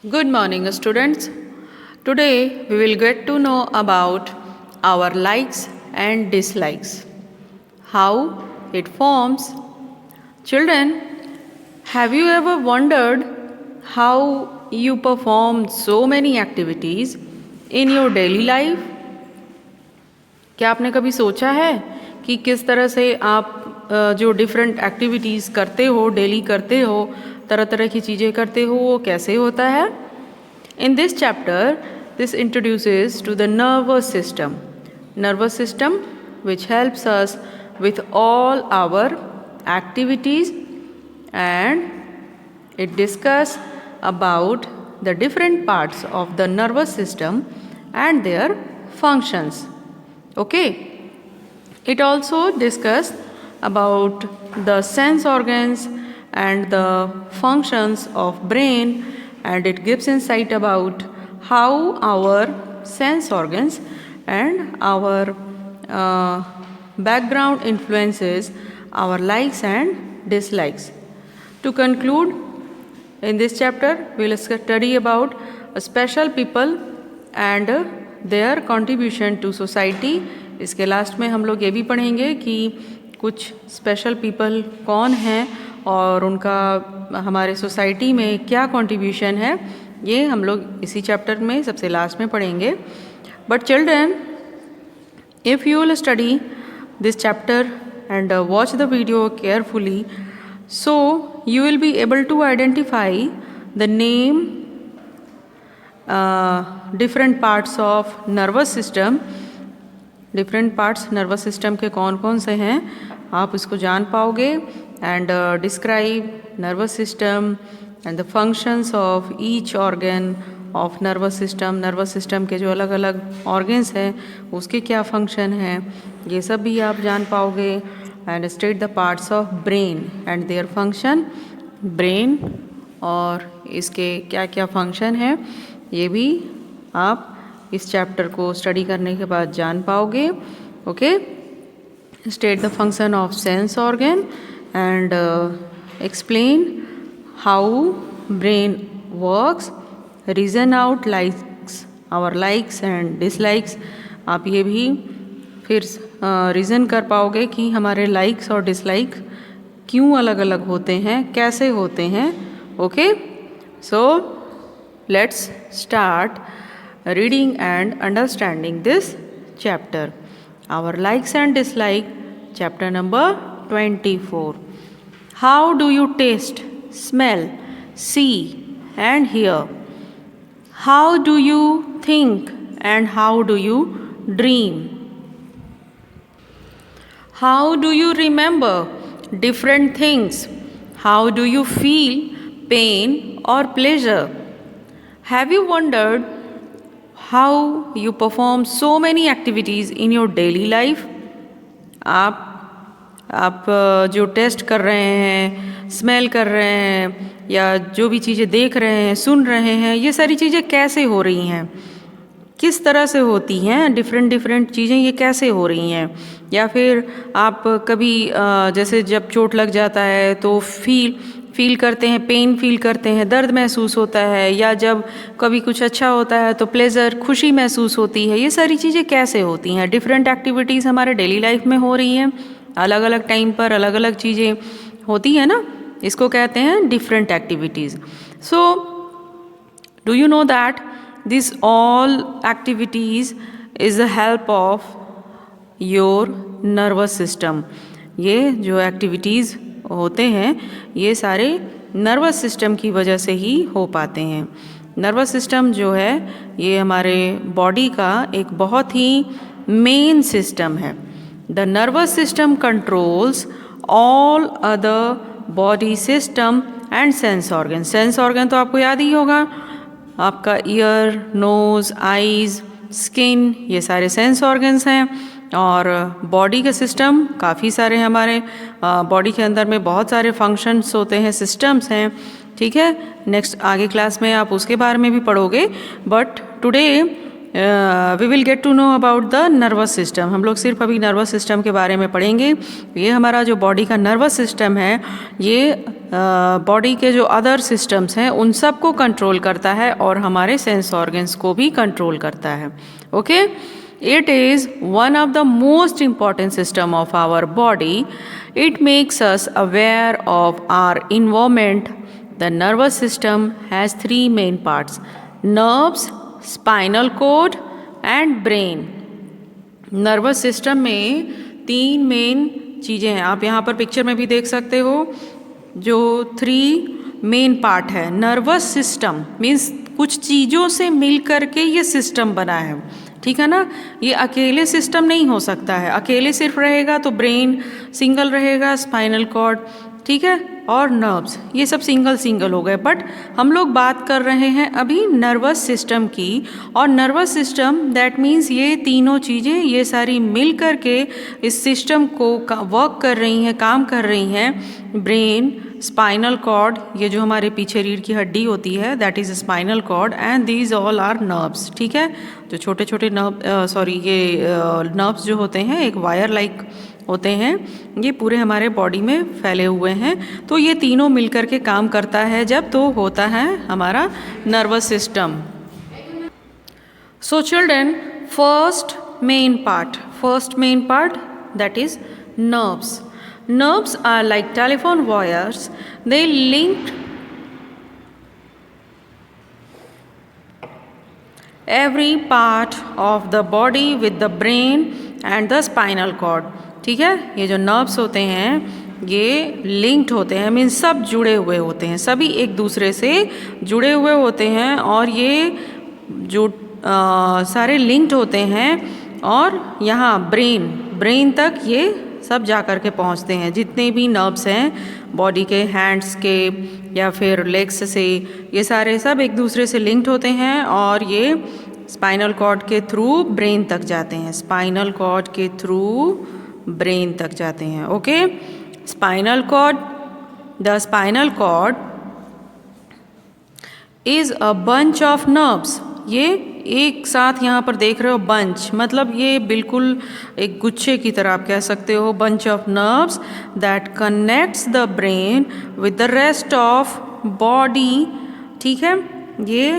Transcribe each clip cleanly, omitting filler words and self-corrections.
Good morning, students. Today we will get to know about our likes and dislikes, how it forms. Children, have you ever wondered how you perform so many activities in your daily life? क्या आपने कभी सोचा है कि किस तरह से आप जो डिफरेंट एक्टिविटीज़ करते हो, डेली करते हो, तरह तरह की चीज़ें करते हो, वो कैसे होता है? In this chapter, this introduces to the nervous system which helps us with all our activities, and it discusses about the different parts of the nervous system and their functions. Okay. It also discussed about the sense organs and the functions of brain, and it gives insight about how our sense organs and our background influences our likes and dislikes. To conclude, in this chapter we will study about special people and their contribution to society. इसके last में हम लोग ये भी पढ़ेंगे कि कुछ special people कौन हैं और उनका हमारे सोसाइटी में क्या कंट्रीब्यूशन है, ये हम लोग इसी चैप्टर में सबसे लास्ट में पढ़ेंगे. But children, if you will study this chapter and watch the video carefully, so you will be able to identify the name, different parts of nervous system. Different parts nervous system के कौन कौन से हैं आप उसको जान पाओगे. And describe nervous system and the functions of each organ of nervous system के जो अलग अलग ऑर्गन्स हैं उसके क्या फंक्शन हैं, ये सब भी आप जान पाओगे. And state the parts of brain and their function. Brain और इसके क्या क्या फंक्शन हैं ये भी आप इस चैप्टर को स्टडी करने के बाद जान पाओगे. Okay. State the function of sense organ and explain how brain works. Reason out likes, our likes and dislikes. आप ये भी फिर रीज़न कर पाओगे कि हमारे लाइक्स और डिसलाइक्स क्यों अलग अलग होते हैं, कैसे होते हैं. Okay. So let's start reading and understanding this chapter. Our likes and dislike, chapter number 24. How do you taste, smell, see and hear? How do you think and how do you dream? How do you remember different things? How do you feel pain or pleasure? Have you wondered how you perform so many activities in your daily life? आप जो test कर रहे हैं, smell कर रहे हैं या जो भी चीज़ें देख रहे हैं, सुन रहे हैं, ये सारी चीज़ें कैसे हो रही हैं, किस तरह से होती हैं, डिफरेंट चीज़ें ये कैसे हो रही हैं. या फिर आप कभी जैसे जब चोट लग जाता है तो फील करते हैं, पेन फील करते हैं, दर्द महसूस होता है, या जब कभी कुछ अच्छा होता है तो प्लेजर, खुशी महसूस होती है. ये सारी चीज़ें कैसे होती हैं? डिफरेंट एक्टिविटीज़ हमारे डेली लाइफ में हो रही हैं, अलग अलग टाइम पर अलग अलग चीज़ें होती हैं ना, इसको कहते हैं different activities. So do you know that this all activities is the help of your nervous system. ये जो एक्टिविटीज़ होते हैं ये सारे नर्वस सिस्टम की वजह से ही हो पाते हैं. नर्वस सिस्टम जो है ये हमारे बॉडी का एक बहुत ही मेन सिस्टम है. The nervous system controls all other body system and sense organ. Sense organ तो आपको याद ही होगा, आपका ईयर, नोज़, आईज़, स्किन, ये सारे सेंस ऑर्गन्स हैं. और बॉडी का सिस्टम काफ़ी सारे हैं, हमारे बॉडी के अंदर में बहुत सारे फंक्शंस होते हैं, सिस्टम्स हैं. ठीक है, नेक्स्ट आगे क्लास में आप उसके बारे में भी पढ़ोगे. But today we will get to know about the nervous system. हम लोग सिर्फ अभी नर्वस सिस्टम के बारे में पढ़ेंगे। ये हमारा जो बॉडी का नर्वस सिस्टम है, ये बॉडी के जो अदर सिस्टम्स हैं उन सब को कंट्रोल करता है और हमारे सेंस ऑर्गन्स को भी कंट्रोल करता है। Okay, it is one of the most important system of our body. It makes us aware of our environment. The nervous system has 3 main parts: nerves, spinal cord and brain. Nervous system में 3 main चीज़ें हैं, आप यहाँ पर picture में भी देख सकते हो। जो 3 मेन पार्ट है नर्वस सिस्टम, मीन्स कुछ चीज़ों से मिल करके ये सिस्टम बना है, ठीक है ना। ये अकेले सिस्टम नहीं हो सकता है, अकेले सिर्फ रहेगा तो ब्रेन सिंगल रहेगा, स्पाइनल कॉर्ड, ठीक है, और नर्व्स, ये सब सिंगल हो गए। बट हम लोग बात कर रहे हैं अभी नर्वस सिस्टम की, और नर्वस सिस्टम दैट मीन्स ये तीनों चीज़ें ये सारी मिल कर के इस सिस्टम को वर्क कर रही हैं, काम कर रही हैं। ब्रेन, स्पाइनल कॉर्ड, ये जो हमारे पीछे रीढ़ की हड्डी होती है that is spinal cord, and these all are nerves, ठीक है। जो छोटे छोटे नर्व्स जो होते हैं एक वायर लाइक होते हैं, ये पूरे हमारे बॉडी में फैले हुए हैं। तो ये तीनों मिलकर के काम करता है जब, तो होता है हमारा nervous system. So children, first main part that is nerves. Nerves are like telephone wires. They link every part of the body with the brain and the spinal cord. ठीक है, ये जो नर्व्स होते हैं ये लिंक्ड होते हैं, means सब जुड़े हुए होते हैं, सभी एक दूसरे से जुड़े हुए होते हैं, और ये जो सारे लिंक्ड होते हैं, और यहाँ ब्रेन तक ये सब जा कर के पहुँचते हैं। जितने भी नर्व्स हैं बॉडी के, हैंड्स के या फिर लेग्स से, ये सारे सब एक दूसरे से लिंक्ड होते हैं, और ये स्पाइनल कॉर्ड के थ्रू ब्रेन तक जाते हैं, स्पाइनल कॉर्ड के थ्रू ब्रेन तक जाते हैं। Okay, spinal cord, the spinal cord is a bunch of nerves. ये एक साथ यहाँ पर देख रहे हो बंच, मतलब ये बिल्कुल एक गुच्छे की तरह आप कह सकते हो, bunch of nerves that connects the brain with the rest of body, ठीक है। ये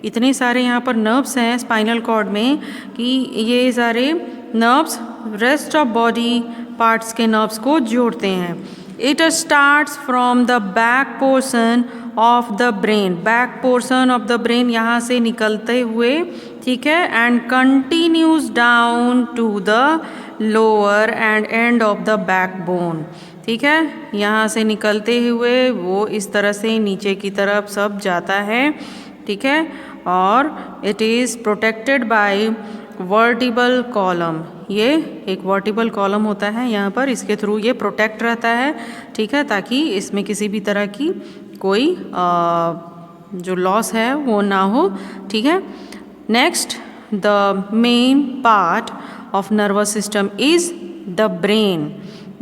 इतने सारे यहाँ पर नर्व्स हैं स्पाइनल कॉर्ड में कि ये सारे nerves rest of body parts के नर्व्स को जोड़ते हैं। It starts from the back portion of the brain, back portion of the brain यहाँ से निकलते हुए, ठीक है, and continues down to the lower end end of the back bone, ठीक है। यहाँ से निकलते हुए वो इस तरह से नीचे की तरफ सब जाता है, ठीक है, और it is protected by vertebral column. ये एक वर्टिबल कॉलम होता है यहाँ पर, इसके थ्रू ये प्रोटेक्ट रहता है, ठीक है, ताकि इसमें किसी भी तरह की कोई जो लॉस है वो ना हो, ठीक है। Next, the main part of nervous system is the brain.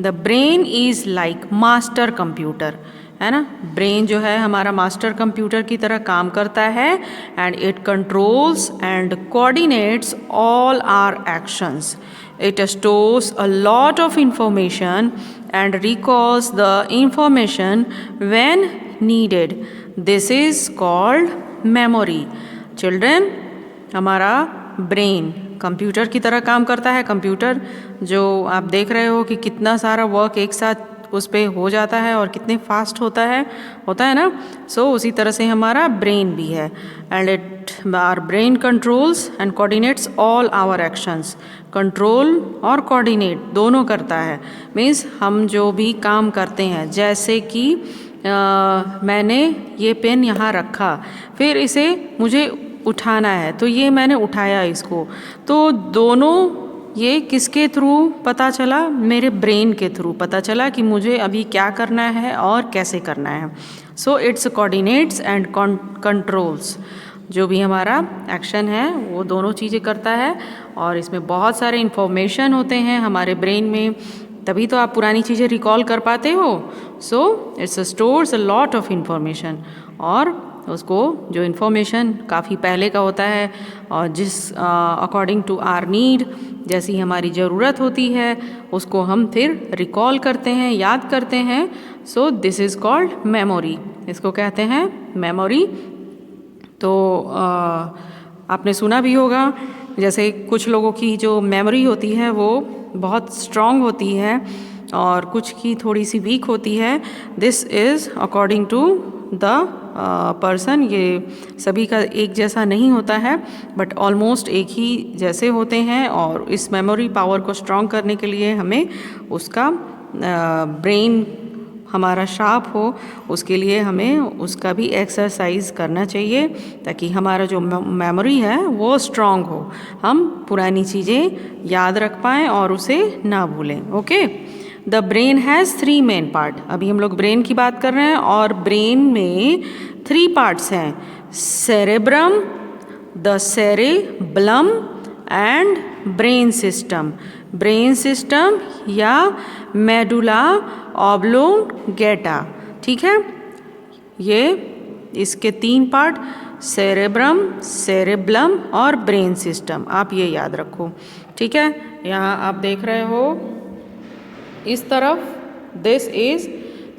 The brain is like master computer, है ना। ब्रेन जो है हमारा मास्टर कंप्यूटर की तरह काम करता है, and it controls and coordinates all our actions. It stores a lot of information and recalls the information when needed. This is called memory. Children, हमारा ब्रेन कंप्यूटर की तरह काम करता है। कंप्यूटर जो आप देख रहे हो कि कितना सारा वर्क एक साथ उस पर हो जाता है और कितने फास्ट होता है ना। सो उसी तरह से हमारा ब्रेन भी है, and it our brain controls and coordinates all our actions. Control और कोऑर्डिनेट दोनों करता है, मीन्स हम जो भी काम करते हैं, जैसे कि मैंने ये पेन यहाँ रखा, फिर इसे मुझे उठाना है, तो ये मैंने उठाया इसको, तो दोनों ये किसके थ्रू पता चला? मेरे ब्रेन के थ्रू पता चला कि मुझे अभी क्या करना है और कैसे करना है। So it's coordinates and controls. जो भी हमारा एक्शन है वो दोनों चीज़ें करता है, और इसमें बहुत सारे इन्फॉर्मेशन होते हैं हमारे ब्रेन में, तभी तो आप पुरानी चीज़ें रिकॉल कर पाते हो। So it's stores a lot of information, और उसको जो इन्फॉर्मेशन काफ़ी पहले का होता है और जिस अकॉर्डिंग टू आर नीड, जैसी हमारी ज़रूरत होती है, उसको हम फिर रिकॉल करते हैं, याद करते हैं। So this is called memory, इसको कहते हैं मेमोरी। तो आपने सुना भी होगा, जैसे कुछ लोगों की जो मेमोरी होती है वो बहुत स्ट्रॉन्ग होती है और कुछ की थोड़ी सी वीक होती है। This is according to the person, ये सभी का एक जैसा नहीं होता है, बट ऑलमोस्ट एक ही जैसे होते हैं। और इस मेमोरी पावर को स्ट्रॉन्ग करने के लिए हमें उसका ब्रेन हमारा शार्प हो, उसके लिए हमें उसका भी एक्सरसाइज करना चाहिए, ताकि हमारा जो मेमोरी है वो स्ट्रॉन्ग हो, हम पुरानी चीज़ें याद रख पाएँ और उसे ना भूलें। Okay, the brain has 3 main part. अभी हम लोग ब्रेन की बात कर रहे हैं और ब्रेन में 3 पार्ट्स हैं, cerebrum, the cerebellum and brain system. Brain system या मेडुला ऑब्लोंगेटा, ठीक है। ये इसके 3 पार्ट, सेरेब्रम, सेरेब्लम और ब्रेन सिस्टम, आप ये याद रखो, ठीक है। यहाँ आप देख रहे हो इस तरफ, this is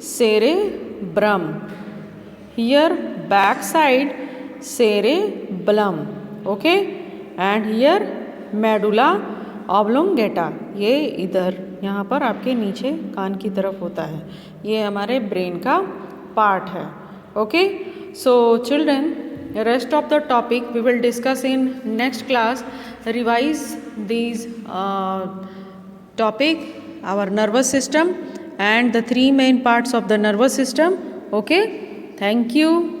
cerebrum, hear back side cerebellum, okay, and here medulla oblongata, ये इधर यहाँ पर आपके नीचे कान की तरफ होता है, ये हमारे ब्रेन का पार्ट है। Okay, so children, rest of the topic we will discuss in next class. Revise these topic, our nervous system and the 3 main parts of the nervous system. Okay, thank you.